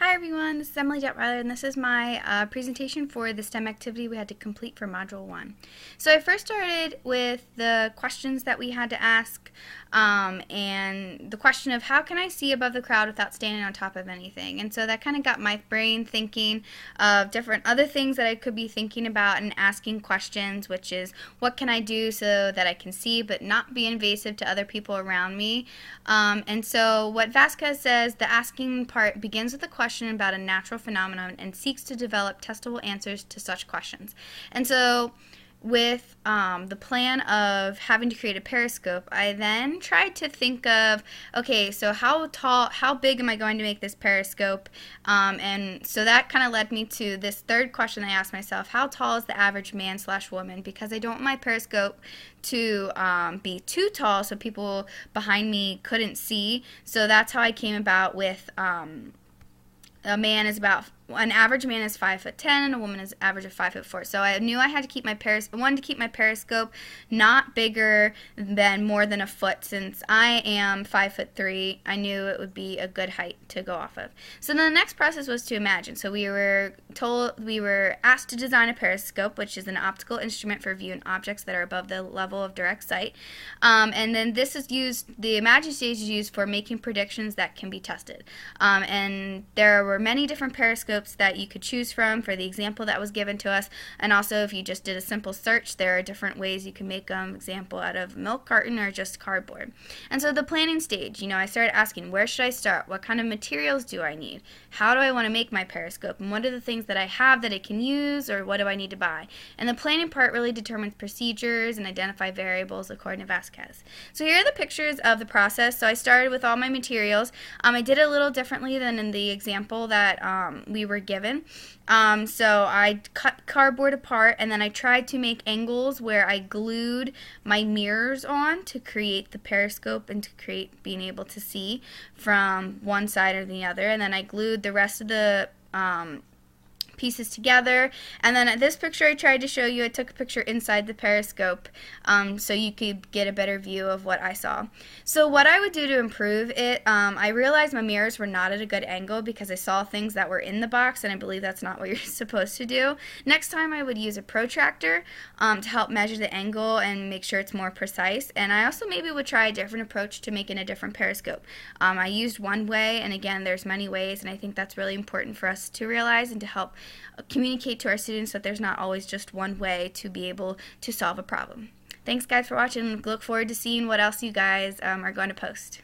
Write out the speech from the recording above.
Hi everyone, this is Emily Detweiler, and this is my presentation for the STEM activity we had to complete for Module 1. So I first started with the questions that we had to ask, and the question of how can I see above the crowd without standing on top of anything. And so that kind of got my brain thinking of different other things that I could be thinking about and asking questions, which is what can I do so that I can see but not be invasive to other people around me. And so what Vasquez says, the asking part begins with a question about a natural phenomenon and seeks to develop testable answers to such questions. And so with the plan of having to create a periscope, I then tried to think of, okay, so how big am I going to make this periscope? And so that kind of led me to this third question I asked myself: how tall is the average man/woman? Because I don't want my periscope to be too tall so people behind me couldn't see. So that's how I came about with an average man is 5'10" and a woman is average of 5'4". So I knew I had to keep my wanted to keep my periscope not bigger than more than a foot. Since I am 5'3", I knew it would be a good height to go off of. So then the next process was to imagine. So we were asked to design a periscope, which is an optical instrument for viewing objects that are above the level of direct sight. And then this is used. The imagine stage is used for making predictions that can be tested. And there were many different periscopes that you could choose from for the example that was given to us, and also if you just did a simple search, there are different ways you can make example out of a milk carton or just cardboard. And so the planning stage, I started asking, where should I start? What kind of materials do I need? How do I want to make my periscope? And what are the things that I have that I can use, or what do I need to buy? And the planning part really determines procedures and identify variables according to Vasquez. So here are the pictures of the process. So I started with all my materials. I did it a little differently than in the example that we were given. So I cut cardboard apart, and then I tried to make angles where I glued my mirrors on to create the periscope and to create being able to see from one side or the other. And then I glued the rest of the pieces together. And then at this picture I tried to show you, I took a picture inside the periscope so you could get a better view of what I saw. So what I would do to improve it, I realized my mirrors were not at a good angle because I saw things that were in the box, and I believe that's not what you're supposed to do. Next time I would use a protractor to help measure the angle and make sure it's more precise. And I also maybe would try a different approach to making a different periscope. I used one way, and again, there's many ways, and I think that's really important for us to realize and to help communicate to our students that there's not always just one way to be able to solve a problem. Thanks guys for watching. Look forward to seeing what else you guys are going to post.